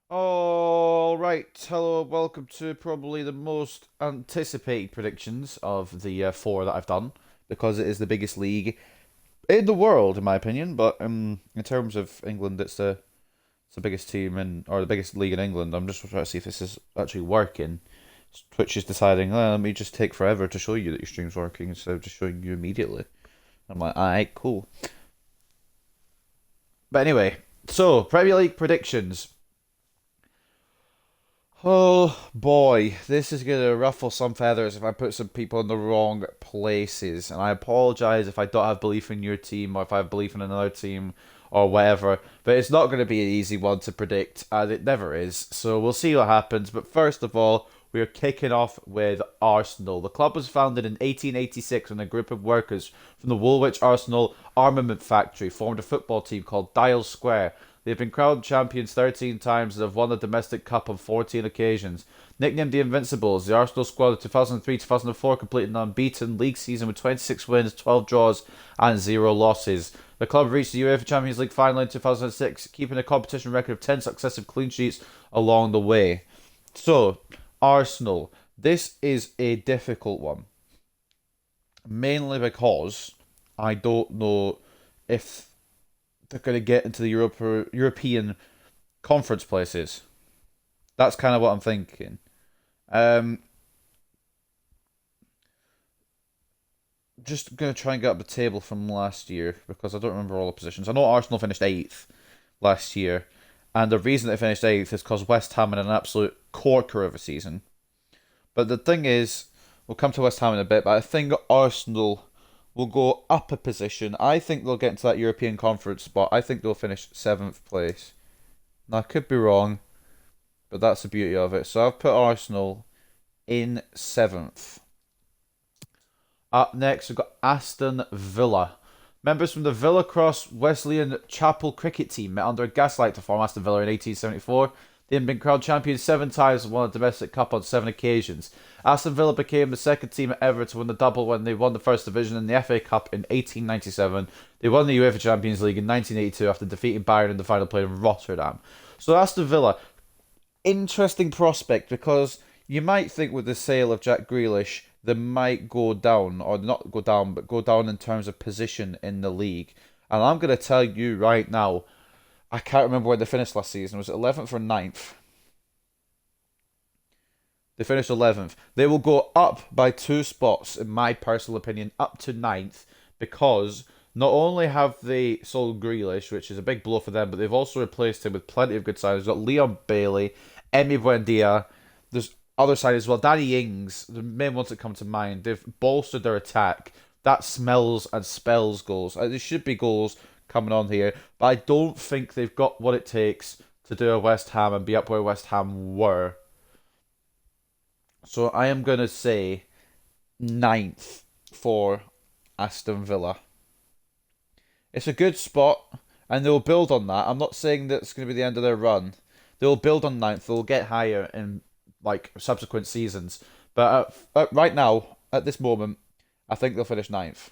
All right, hello, welcome to probably the most anticipated predictions of the four that I've done because it is the biggest league in the world, in my opinion. But in terms of England, it's the biggest team in or the biggest league in England. I'm just trying to see if this is actually working. Twitch is deciding, let me just take forever to show you that your stream's working instead of just showing you immediately. I'm like, alright, cool. But anyway, so Premier League predictions. Oh boy, this is going to ruffle some feathers if I put some people in the wrong places. And I apologize if I don't have belief in your team or if I have belief in another team or whatever. But it's not going to be an easy one to predict, and it never is. So we'll see what happens. But first of all, we are kicking off with Arsenal. The club was founded in 1886 when a group of workers from the Woolwich Arsenal Armament Factory formed a football team called Dial Square. They've been crowned champions 13 times and have won the domestic cup on 14 occasions. Nicknamed the Invincibles, the Arsenal squad of 2003-2004 completed an unbeaten league season with 26 wins, 12 draws and 0 losses. The club reached the UEFA Champions League final in 2006, keeping a competition record of 10 successive clean sheets along the way. So, Arsenal. This is a difficult one. Mainly because I don't know if they're going to get into the European conference places. That's kind of what I'm thinking. Um, just going to try and get up the table from last year because I don't remember all the positions. I know Arsenal finished 8th last year, and the reason they finished 8th is because West Ham had an absolute corker of a season. But the thing is, we'll come to West Ham in a bit, but I think Arsenal will go up a position. I think they'll get into that European Conference spot. I think they'll finish 7th place. Now, I could be wrong, but that's the beauty of it. So I've put Arsenal in 7th. Up next, we've got Aston Villa. Members from the Villa Cross Wesleyan Chapel cricket team met under gaslight to form Aston Villa in 1874. They had been crowned champions 7 times and won a domestic cup on 7 occasions. Aston Villa became the second team ever to win the double when they won the first division in the FA Cup in 1897. They won the UEFA Champions League in 1982 after defeating Bayern in the final played in Rotterdam. So Aston Villa, interesting prospect because you might think with the sale of Jack Grealish they might go down, or not go down, but go down in terms of position in the league. And I'm going to tell you right now, I can't remember where they finished last season. Was it 11th or 9th? They finished 11th. They will go up by 2 spots, in my personal opinion, up to 9th, because not only have they sold Grealish, which is a big blow for them, but they've also replaced him with plenty of good signings. They've got Leon Bailey, Emi Buendia, there's other side as well. Danny Ings, the main ones that come to mind. They've bolstered their attack. That smells and spells goals. There should be goals coming on here, but I don't think they've got what it takes to do a West Ham and be up where West Ham were. So I am going to say 9th for Aston Villa. It's a good spot, and they'll build on that. I'm not saying that it's going to be the end of their run. They'll build on 9th. They'll get higher in like subsequent seasons. But right now, at this moment, I think they'll finish 9th.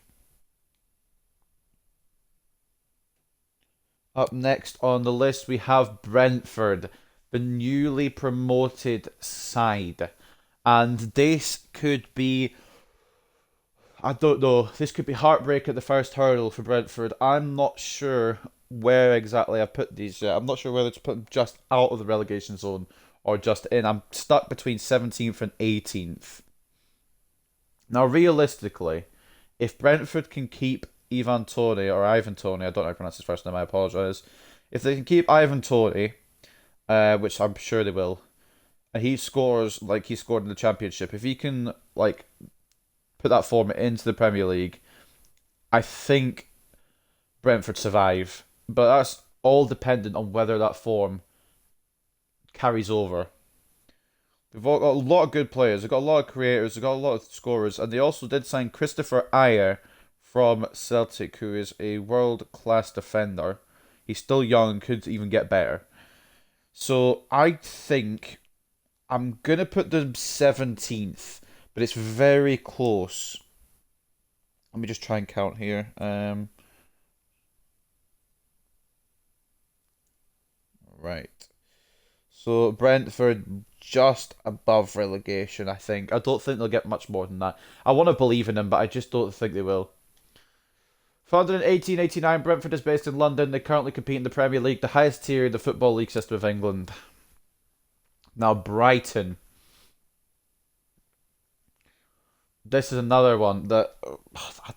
Up next on the list, we have Brentford, the newly promoted side. And this could be, I don't know, this could be heartbreak at the first hurdle for Brentford. I'm not sure where exactly I put these yet. I'm not sure whether to put them just out of the relegation zone or just in. I'm stuck between 17th and 18th. Now, realistically, if Brentford can keep Ivan Toney, or Ivan Toney, I don't know how to pronounce his first name, I apologise. If they can keep Ivan Toney, which I'm sure they will, and he scores like he scored in the Championship, if he can like put that form into the Premier League, I think Brentford survive. But that's all dependent on whether that form carries over. They've got a lot of good players. They've got a lot of creators. They've got a lot of scorers, and they also did sign Christopher Ayer from Celtic, who is a world class defender. He's still young, could even get better. So I think I'm gonna put them 17th, but it's very close. Let me just try and count here. Right. So Brentford just above relegation, I think. I don't think they'll get much more than that. I want to believe in them, but I just don't think they will. Founded in 1889, Brentford is based in London. They currently compete in the Premier League, the highest tier in the Football League system of England. Now, Brighton. This is another one that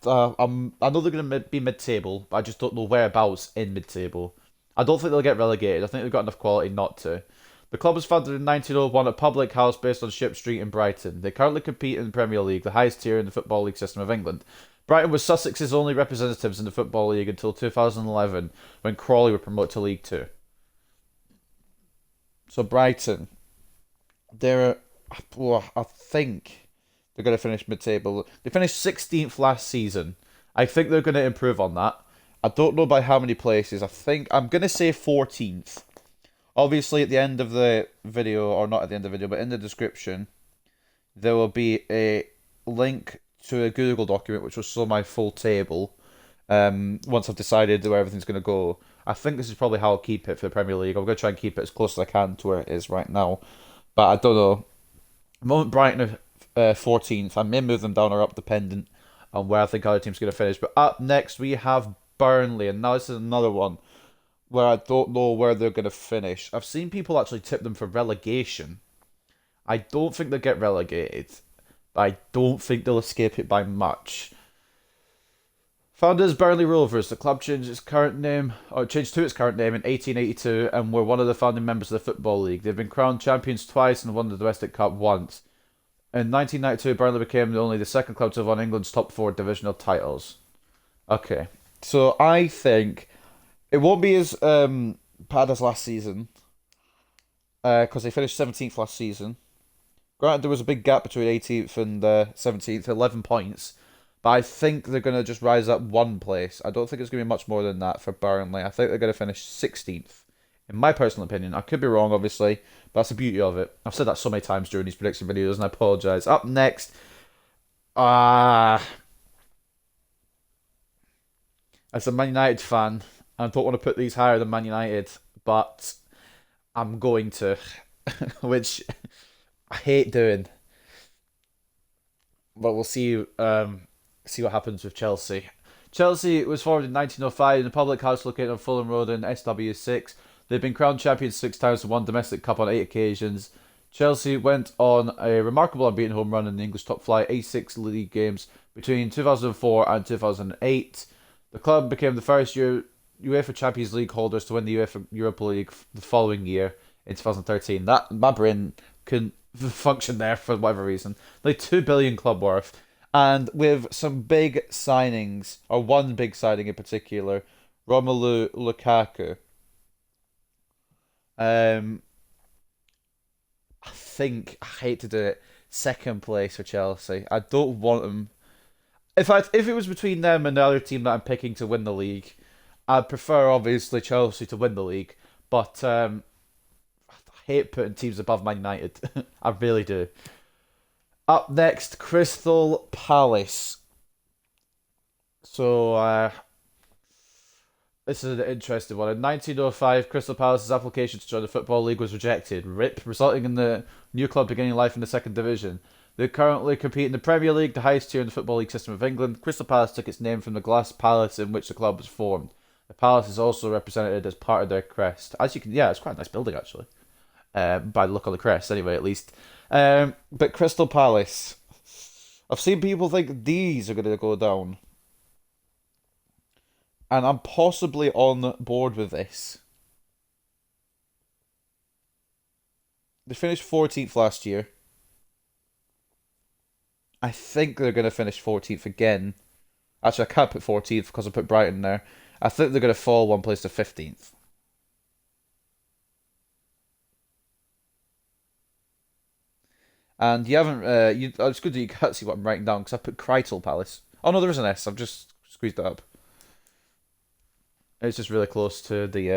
I know they're going to be mid-table, but I just don't know whereabouts in mid-table. I don't think they'll get relegated. I think they've got enough quality not to. The club was founded in 1901 at a public house based on Ship Street in Brighton. They currently compete in the Premier League, the highest tier in the Football League system of England. Brighton was Sussex's only representatives in the Football League until 2011, when Crawley were promoted to League Two. So Brighton, they're, well, I think they're going to finish mid-table. They finished 16th last season. I think they're going to improve on that. I don't know by how many places. I think I'm going to say 14th. Obviously, at the end of the video, or not at the end of the video, but in the description, there will be a link to a Google document which will show my full table. Once I've decided where everything's going to go, I think this is probably how I'll keep it for the Premier League. I'm going to try and keep it as close as I can to where it is right now, but I don't know. The moment Brighton are 14th, I may move them down or up dependent on where I think other teams are going to finish. But up next we have Burnley, and now this is another one where I don't know where they're going to finish. I've seen people actually tip them for relegation. I don't think they'll get relegated, but I don't think they'll escape it by much. Founded as Burnley Rovers, the club changed to its current name in 1882 and were one of the founding members of the Football League. They've been crowned champions twice and won the Domestic Cup once. In 1992, Burnley became only the second club to have won England's top four divisional titles. Okay, so I think it won't be as bad as last season because they finished 17th last season. Granted, there was a big gap between 18th and 17th, 11 points. But I think they're going to just rise up one place. I don't think it's going to be much more than that for Burnley. I think they're going to finish 16th. In my personal opinion, I could be wrong, obviously, but that's the beauty of it. I've said that so many times during these prediction videos, and I apologise. Up next, as a Man United fan, I don't want to put these higher than Man United, but I'm going to, which I hate doing. But we'll see. See what happens with Chelsea. Chelsea was formed in 1905 in a public house located on Fulham Road in SW6. They've been crowned champions 6 times and won domestic cup on 8 occasions. Chelsea went on a remarkable unbeaten home run in the English top flight, 86 league games between 2004 and 2008. The club became the first UEFA Champions League holders to win the UEFA Europa League the following year in 2013. That my brain couldn't function there for whatever reason. Like 2 billion club worth. And with some big signings, or one big signing in particular, Romelu Lukaku. I think I hate to do it. Second place for Chelsea. I don't want them. If it was between them and the other team that I'm picking to win the league, I'd prefer obviously Chelsea to win the league. But I hate putting teams above Man United. I really do. Up next, Crystal Palace. So, this is an interesting one. In 1905, Crystal Palace's application to join the Football League was rejected, resulting in the new club beginning life in the second division. They currently compete in the Premier League, the highest tier in the Football League system of England. Crystal Palace took its name from the glass palace in which the club was formed. The palace is also represented as part of their crest. As you can, yeah, it's quite a nice building actually. By the look on the crest, anyway, at least. But Crystal Palace, I've seen people think these are going to go down, and I'm possibly on board with this. They finished 14th last year. I think they're going to finish 14th again. Actually, I can't put 14th because I put Brighton there. I think they're going to fall one place to 15th. And you haven't. It's good that you can't see what I'm writing down because I put Crystal Palace. Oh no, there is an S. I've just squeezed it up. It's just really close to the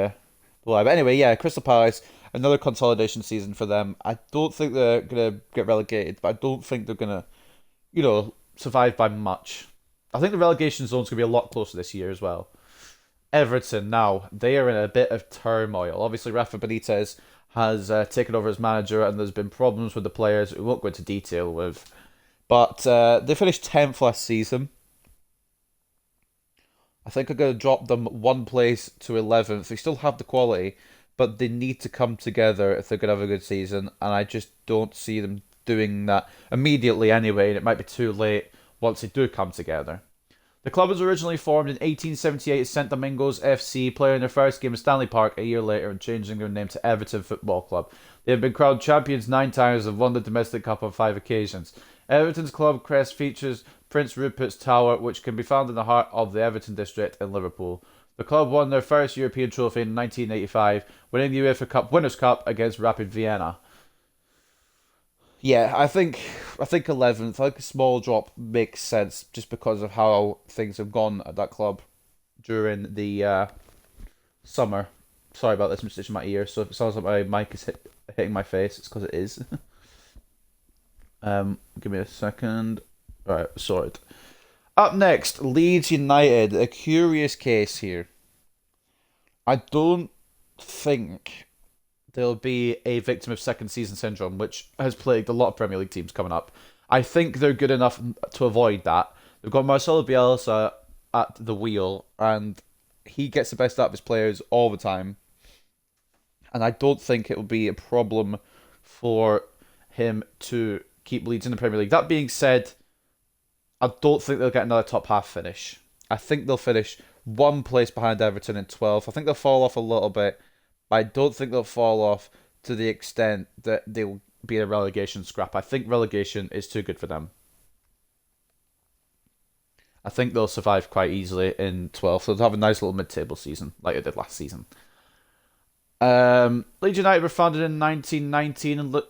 line. But anyway, yeah, Crystal Palace, another consolidation season for them. I don't think they're gonna get relegated, but I don't think they're gonna, survive by much. I think the relegation zone's gonna be a lot closer this year as well. Everton now, they are in a bit of turmoil. Obviously, Rafa Benitez has taken over as manager, and there's been problems with the players we won't go into detail with. But they finished 10th last season. I think I'm going to drop them one place to 11th. They still have the quality, but they need to come together if they're going to have a good season, and I just don't see them doing that immediately anyway, and it might be too late once they do come together. The club was originally formed in 1878 as St Domingos FC, playing their first game at Stanley Park a year later and changing their name to Everton Football Club. They have been crowned champions 9 times and won the domestic cup on 5 occasions. Everton's club crest features Prince Rupert's Tower, which can be found in the heart of the Everton district in Liverpool. The club won their first European trophy in 1985, winning the UEFA Cup Winners' Cup against Rapid Vienna. Yeah, I think 11th. I think a small drop makes sense just because of how things have gone at that club during the summer. Sorry about this, I'm stitching my ear, so if it sounds like my mic is hitting my face, it's because it is. Give me a second. Right, sorted. Up next, Leeds United. A curious case here. I don't think they'll be a victim of second season syndrome, which has plagued a lot of Premier League teams coming up. I think they're good enough to avoid that. They've got Marcelo Bielsa at the wheel, and he gets the best out of his players all the time. And I don't think it will be a problem for him to keep Leeds in the Premier League. That being said, I don't think they'll get another top half finish. I think they'll finish one place behind Everton in 12th. I think they'll fall off a little bit, but I don't think they'll fall off to the extent that they'll be a relegation scrap. I think relegation is too good for them. I think they'll survive quite easily in 12th. They'll have a nice little mid-table season, like they did last season. Leeds United were founded in 1919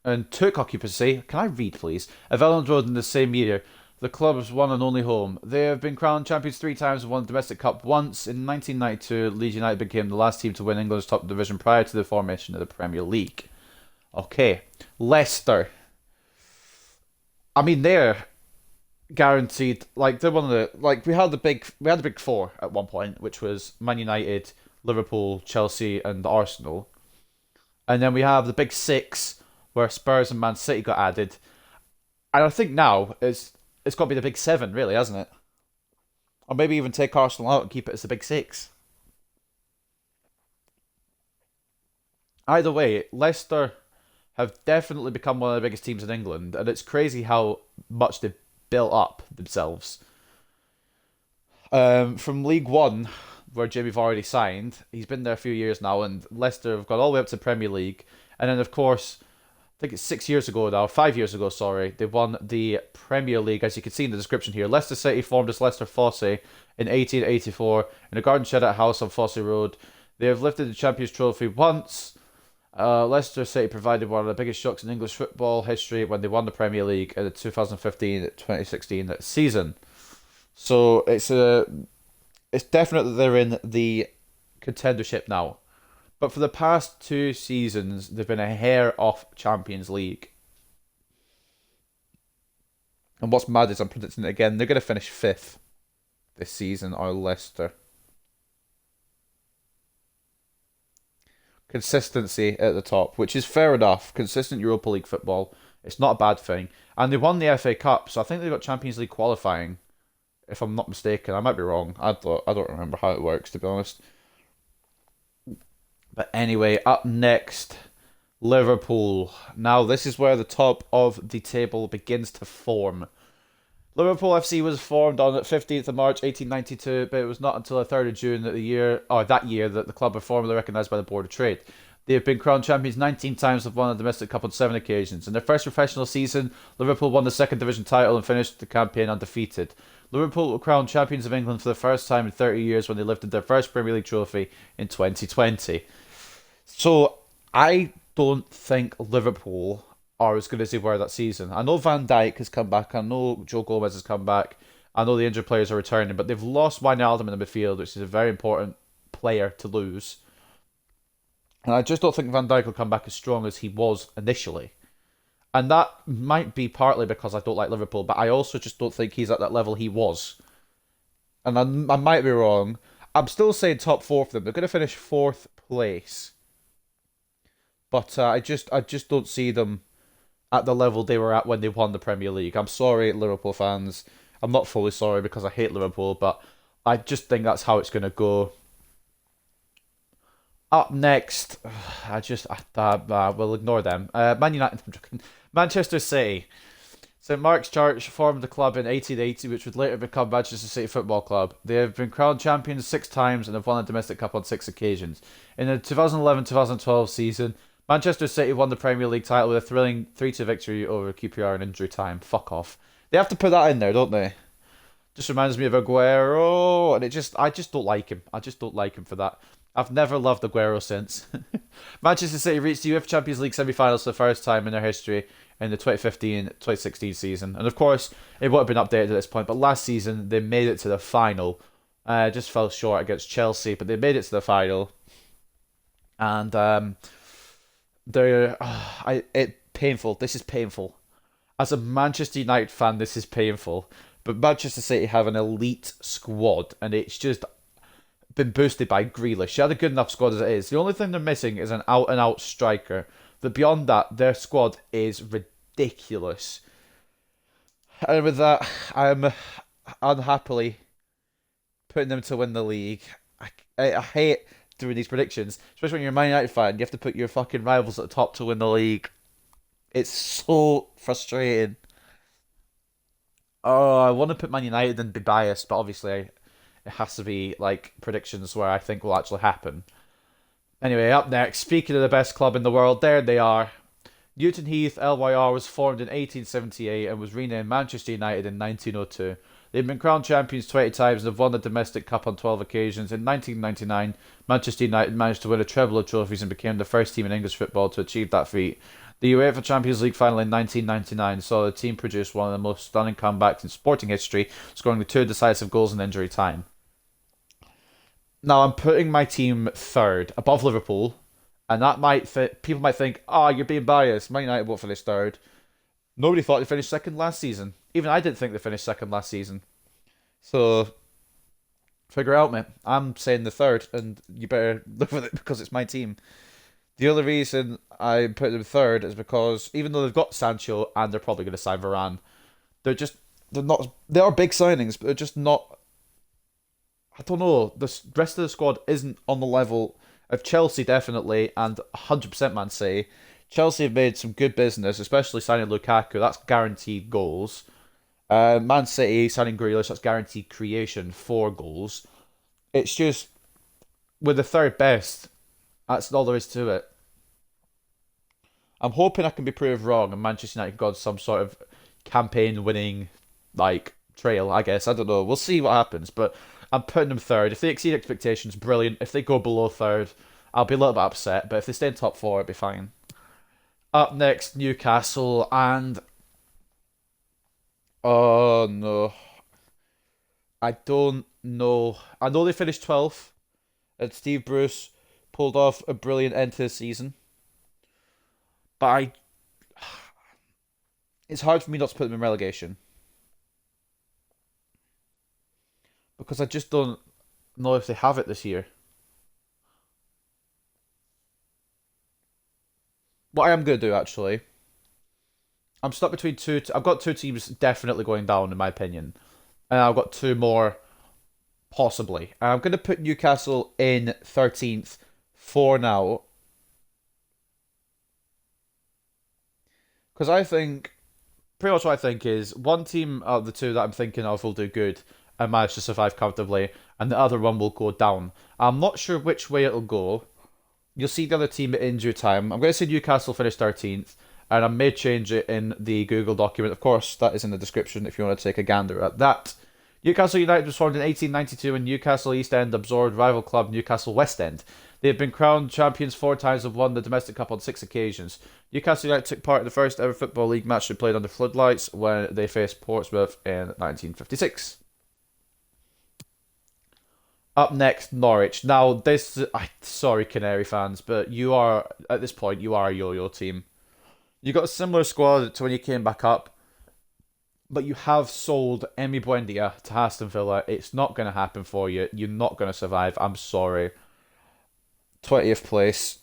and took occupancy. Can I read, please? Of Elland Road in the same year. The club's one and only home. They have been crowned champions 3 times and won the domestic cup once. In 1992, Leeds United became the last team to win England's top division prior to the formation of the Premier League. Okay, Leicester. I mean, they're guaranteed. Like they're one of the we had the big four at one point, which was Man United, Liverpool, Chelsea, and Arsenal, and then we have the big six where Spurs and Man City got added. And I think now it's got to be the big seven, really, hasn't it? Or maybe even take Arsenal out and keep it as the big six. Either way, Leicester have definitely become one of the biggest teams in England, and it's crazy how much they've built up themselves. From League One, where Jamie Vardy signed, he's been there a few years now, and Leicester have gone all the way up to Premier League. And then, of course, I think it's 6 years ago now, 5 years ago, sorry, they won the Premier League, as you can see in the description here. Leicester City formed as Leicester Fosse in 1884 in a garden shed at house on Fosse Road. They have lifted the Champions Trophy once. Leicester City provided one of the biggest shocks in English football history when they won the Premier League in the 2015-2016 season. So it's definite that they're in the contendership now. But for the past 2 seasons, they've been a hair off Champions League. And what's mad is I'm predicting it again. They're going to finish 5th this season, or Leicester. Consistency at the top, which is fair enough. Consistent Europa League football. It's not a bad thing. And they won the FA Cup, so I think they got Champions League qualifying, if I'm not mistaken. I might be wrong. I don't remember how it works, to be honest. But anyway, up next, Liverpool. Now, this is where the top of the table begins to form. Liverpool FC was formed on the 15th of March 1892, but it was not until the 3rd of June that year that the club were formally recognised by the Board of Trade. They have been crowned champions 19 times and won the domestic cup on 7 occasions. In their first professional season, Liverpool won the second division title and finished the campaign undefeated. Liverpool were crowned champions of England for the first time in 30 years when they lifted their first Premier League trophy in 2020. So, I don't think Liverpool are as good as they were that season. I know Van Dijk has come back. I know Joe Gomez has come back. I know the injured players are returning, but they've lost Wijnaldum in the midfield, which is a very important player to lose. And I just don't think Van Dijk will come back as strong as he was initially. And that might be partly because I don't like Liverpool, but I also just don't think he's at that level he was. And I might be wrong. I'm still saying top four for them. They're going to finish fourth place, but I just don't see them at the level they were at when they won the Premier League. I'm sorry, Liverpool fans. I'm not fully sorry because I hate Liverpool, but I just think that's how it's going to go. Up next, we'll ignore them. Man United, Manchester City. St Mark's Church formed the club in 1880, which would later become Manchester City Football Club. They have been crowned champions 6 times and have won a domestic cup on 6 occasions. In the 2011-2012 season, Manchester City won the Premier League title with a thrilling 3-2 victory over QPR in injury time. Fuck off. They have to put that in there, don't they? Just reminds me of Aguero, and I just don't like him. I just don't like him for that. I've never loved Aguero since. Manchester City reached the UEFA Champions League semi-finals for the first time in their history in the 2015-2016 season. And of course, it would have been updated at this point, but last season they made it to the final. Just fell short against Chelsea, but they made it to the final. And painful. This is painful. As a Manchester United fan, this is painful. But Manchester City have an elite squad, and it's just been boosted by Grealish. They had a good enough squad as it is. The only thing they're missing is an out-and-out striker. But beyond that, their squad is ridiculous. And with that, I'm unhappily putting them to win the league. I hate doing these predictions, especially when you're a Man United fan. You have to put your fucking rivals at the top to win the league. It's so frustrating. Oh, I want to put Man United and be biased, but obviously it has to be like predictions where I think will actually happen. Anyway, up next, speaking of the best club in the world, there they are. Newton Heath, LYR, was formed in 1878 and was renamed Manchester United in 1902. They've been crowned champions 20 times and have won the domestic cup on 12 occasions. In 1999, Manchester United managed to win a treble of trophies and became the first team in English football to achieve that feat. The UEFA Champions League final in 1999 saw the team produce one of the most stunning comebacks in sporting history, scoring the 2 decisive goals in injury time. Now, I'm putting my team third, above Liverpool, and that people might think, you're being biased. Man United won't finish third. Nobody thought they finished second last season. Even I didn't think they finished second last season. So, figure out, mate. I'm saying the third, and you better live with it because it's my team. The only reason I put them third is because even though they've got Sancho and they're probably going to sign Varane, they are big signings, but they're just not. I don't know. The rest of the squad isn't on the level of Chelsea, definitely, and 100% Man City. Chelsea have made some good business, especially signing Lukaku. That's guaranteed goals. Man City signing Grealish, that's guaranteed creation for goals. It's just, with the third best, that's all there is to it. I'm hoping I can be proved wrong and Manchester United got some sort of campaign-winning, trail, I guess. I don't know. We'll see what happens, but I'm putting them third. If they exceed expectations, brilliant. If they go below third, I'll be a little bit upset, but if they stay in top four, it'll be fine. Up next, Newcastle, and oh no, I don't know. I know they finished 12th, and Steve Bruce pulled off a brilliant end to the season, but it's hard for me not to put them in relegation because I just don't know if they have it this year. What I am going to do, actually, I'm stuck between two. I've got two teams definitely going down, in my opinion. And I've got two more, possibly. And I'm going to put Newcastle in 13th for now. Because I think, pretty much what I think is, one team out of the two that I'm thinking of will do good and manage to survive comfortably, and the other one will go down. I'm not sure which way it'll go. You'll see the other team at injury time. I'm going to say Newcastle finished 13th, and I may change it in the Google document. Of course, that is in the description if you want to take a gander at that. Newcastle United was formed in 1892 when Newcastle East End absorbed rival club Newcastle West End. They have been crowned champions 4 times and have won the domestic cup on 6 occasions. Newcastle United took part in the first ever Football League match they played under floodlights when they faced Portsmouth in 1956. Up next, Norwich. Now, sorry, Canary fans, but at this point, you are a yo-yo team. You got a similar squad to when you came back up. But you have sold Emi Buendia to Aston Villa. It's not going to happen for you. You're not going to survive. I'm sorry. 20th place.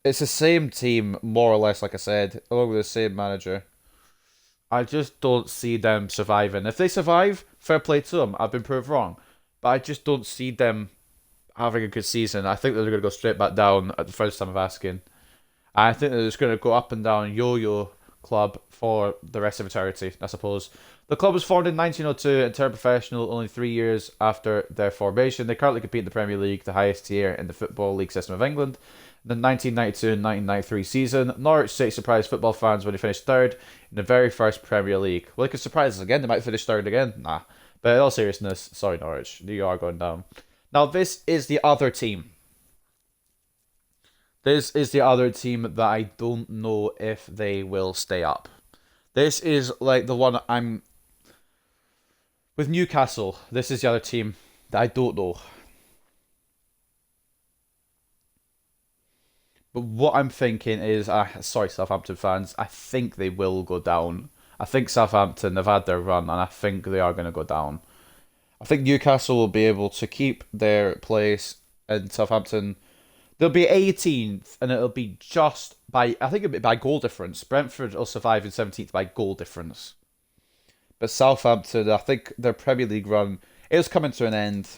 It's the same team, more or less, like I said, along with the same manager. I just don't see them surviving. If they survive, fair play to them. I've been proved wrong. But I just don't see them having a good season. I think they're going to go straight back down at the first time of asking. I think they're just going to go up and down yo-yo club for the rest of eternity, I suppose. The club was formed in 1902 and turned professional only 3 years after their formation. They currently compete in the Premier League, the highest tier in the Football League system of England. The 1992 and 1993 season, Norwich City surprised football fans when they finished third in the very first Premier League. Well, they could surprise us again. They might finish third again. Nah. But in all seriousness, sorry, Norwich. You are going down. Now, this is the other team. This is the other team that I don't know if they will stay up. This is like the one I'm... With Newcastle, this is the other team that I don't know. But what I'm thinking is, sorry, Southampton fans, I think they will go down. I think Southampton have had their run, and I think they are going to go down. I think Newcastle will be able to keep their place, and Southampton, they'll be 18th, and it'll be just by, I think it'll be by goal difference. Brentford will survive in 17th by goal difference. But Southampton, I think their Premier League run is coming to an end,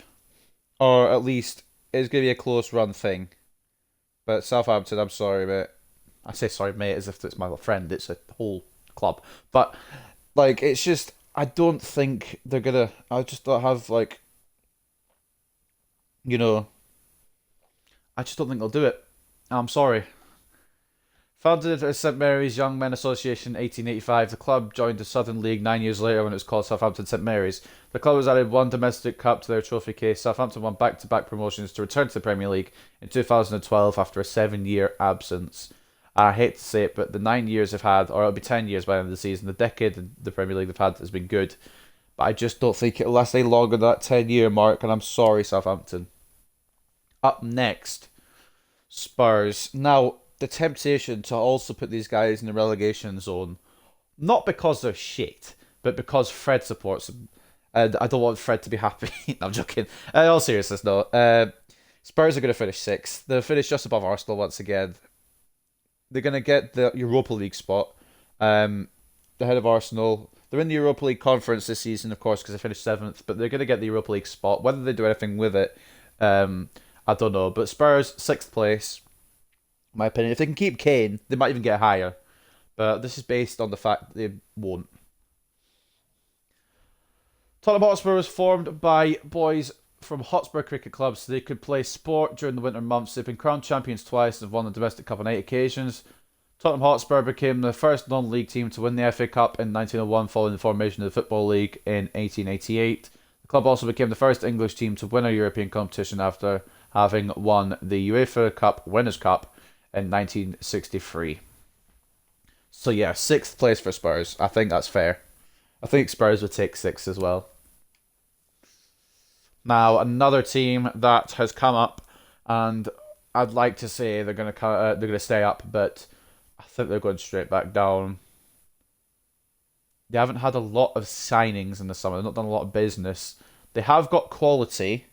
or at least it's going to be a close run thing. But Southampton, I'm sorry, mate. I say sorry, mate, as if it's my friend. It's a whole club. But, like, it's just, I don't think they're going to, I just don't have, like, you know, I just don't think they'll do it. I'm sorry. Founded as St Mary's Young Men Association in 1885, the club joined the Southern League 9 years later when it was called Southampton St Mary's. The club has added one domestic cup to their trophy case. Southampton won back-to-back promotions to return to the Premier League in 2012 after a 7-year absence. I hate to say it, but the 9 years they've had, or it'll be 10 years by the end of the season, the decade the Premier League they've had has been good. But I just don't think it'll last any longer than that 10-year mark, and I'm sorry, Southampton. Up next, Spurs. Now, the temptation to also put these guys in the relegation zone, not because they're shit, but because Fred supports them. And I don't want Fred to be happy. No, I'm joking. In all seriousness, no. Spurs are going to finish sixth. They'll finish just above Arsenal once again. They're going to get the Europa League spot. Ahead of Arsenal. They're in the Europa League conference this season, of course, because they finished seventh. But they're going to get the Europa League spot. Whether they do anything with it, I don't know. But Spurs, sixth place. In my opinion. If they can keep Kane, they might even get higher. But this is based on the fact that they won't. Tottenham Hotspur was formed by boys from Hotspur Cricket Club so they could play sport during the winter months. They've been crowned champions twice and have won the domestic cup on 8 occasions. Tottenham Hotspur became the first non-league team to win the FA Cup in 1901 following the formation of the Football League in 1888. The club also became the first English team to win a European competition after having won the UEFA Cup Winners' Cup in 1963. So yeah, sixth place for Spurs. I think that's fair. I think Spurs would take sixth as well. Now, another team that has come up, and I'd like to say they're gonna stay up, but I think they're going straight back down. They haven't had a lot of signings in the summer. They've not done a lot of business. They have got quality,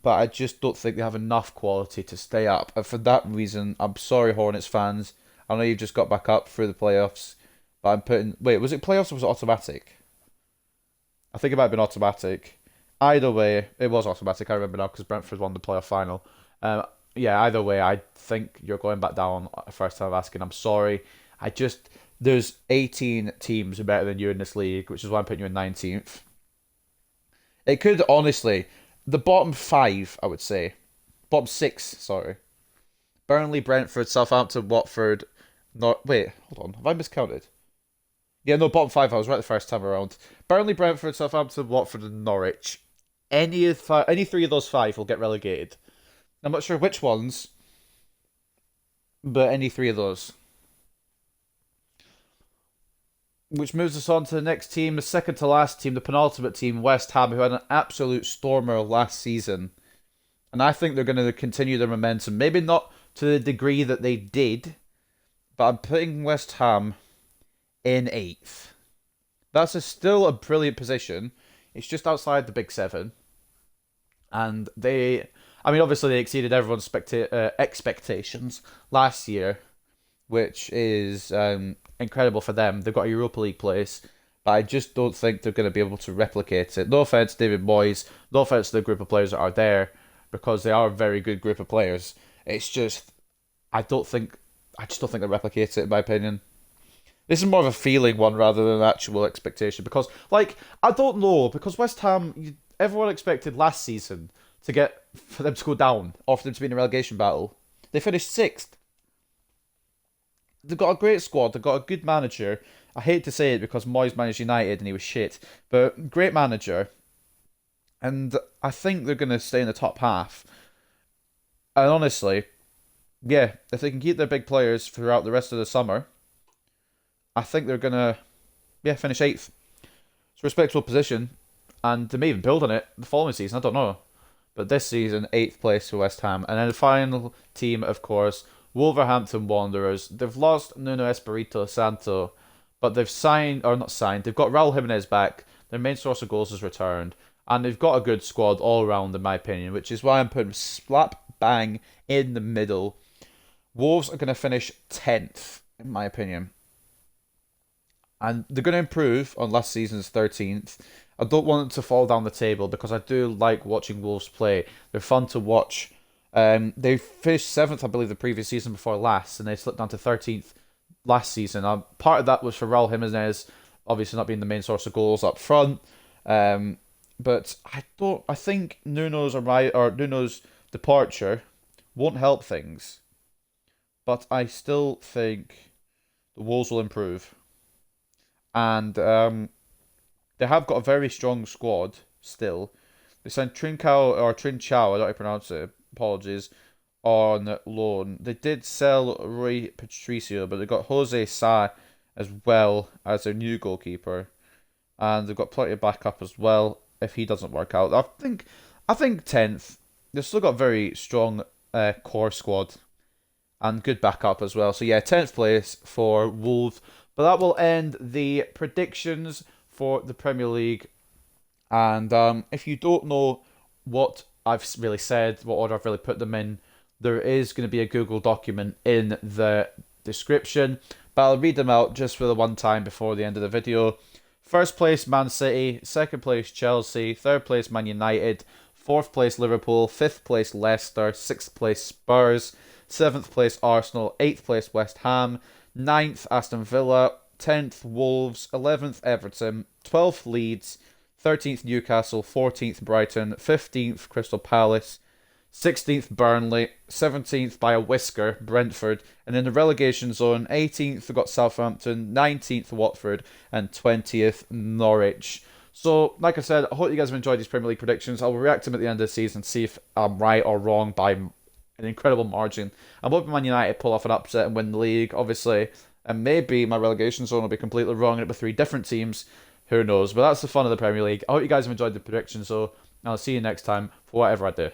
but I just don't think they have enough quality to stay up. And for that reason, I'm sorry, Hornets fans. I know you've just got back up through the playoffs, but I'm putting... Wait, was it playoffs or was it automatic? I think it might have been automatic. Either way, it was automatic, I remember now, because Brentford won the playoff final. Yeah, either way, I think you're going back down first time asking. I'm sorry. There's 18 teams better than you in this league, which is why I'm putting you in 19th. It could, honestly, the bottom 5, I would say. Bottom 6, sorry. Burnley, Brentford, Southampton, Watford. Wait, hold on. Have I miscounted? Yeah, no, bottom 5, I was right the first time around. Burnley, Brentford, Southampton, Watford, and Norwich. Any 3 of those 5 will get relegated. I'm not sure which ones, but any 3 of those. Which moves us on to the next team, the second to last team, the penultimate team, West Ham, who had an absolute stormer last season. And I think they're going to continue their momentum. Maybe not to the degree that they did, but I'm putting West Ham in 8th. Still a brilliant position. It's just outside the Big Seven. And obviously they exceeded everyone's expectations last year, which is incredible for them. They've got a Europa League place, but I just don't think they're going to be able to replicate it. No offense, David Moyes. No offense to the group of players that are there, because they are a very good group of players. It's just, I just don't think they replicate it, in my opinion. This is more of a feeling one rather than an actual expectation, because, I don't know, because West Ham, everyone expected last season for them to go down, or for them to be in a relegation battle. They finished 6th. They've got a great squad, they've got a good manager. I hate to say it because Moyes managed United and he was shit, but great manager. And I think they're going to stay in the top half. And honestly, yeah, if they can keep their big players throughout the rest of the summer, I think they're going to finish 8th. It's a respectable position, and they may even build on it the following season, I don't know. But this season, 8th place for West Ham. And then the final team, of course, Wolverhampton Wanderers. They've lost Nuno Espirito Santo, but they've they've got Raul Jimenez back. Their main source of goals has returned. And they've got a good squad all around, in my opinion, which is why I'm putting slap bang in the middle. Wolves are going to finish 10th, in my opinion. And they're going to improve on last season's 13th. I don't want them to fall down the table because I do like watching Wolves play. They're fun to watch. They finished 7th, I believe, the previous season before last, and they slipped down to 13th last season. Part of that was for Raul Jimenez, obviously not being the main source of goals up front. But I think Nuno's departure won't help things. But I still think the Wolves will improve. And they have got a very strong squad still. They signed Trincao, I don't know how to pronounce it, apologies, on loan. They did sell Rui Patricio, but they got Jose Sa as well as their new goalkeeper. And they've got plenty of backup as well if he doesn't work out. I think 10th. They've still got a very strong core squad and good backup as well. So yeah, 10th place for Wolves. But that will end the predictions for the Premier League. And if you don't know what I've really said, what order I've really put them in, there is going to be a Google document in the description. But I'll read them out just for the one time before the end of the video. First place, Man City. Second place, Chelsea. Third place, Man United. Fourth place, Liverpool. Fifth place, Leicester. Sixth place, Spurs. Seventh place, Arsenal. Eighth place, West Ham. 9th, Aston Villa. 10th, Wolves. 11th, Everton. 12th, Leeds. 13th, Newcastle. 14th, Brighton. 15th, Crystal Palace. 16th, Burnley. 17th, by a whisker, Brentford. And in the relegation zone, 18th, we've got Southampton. 19th, Watford. And 20th, Norwich. So, like I said, I hope you guys have enjoyed these Premier League predictions. I'll react to them at the end of the season, see if I'm right or wrong by an incredible margin. I'm hoping Man United pull off an upset and win the league, obviously. And maybe my relegation zone will be completely wrong and it'll be 3 different teams. Who knows? But that's the fun of the Premier League. I hope you guys have enjoyed the predictions, though. And I'll see you next time for whatever I do.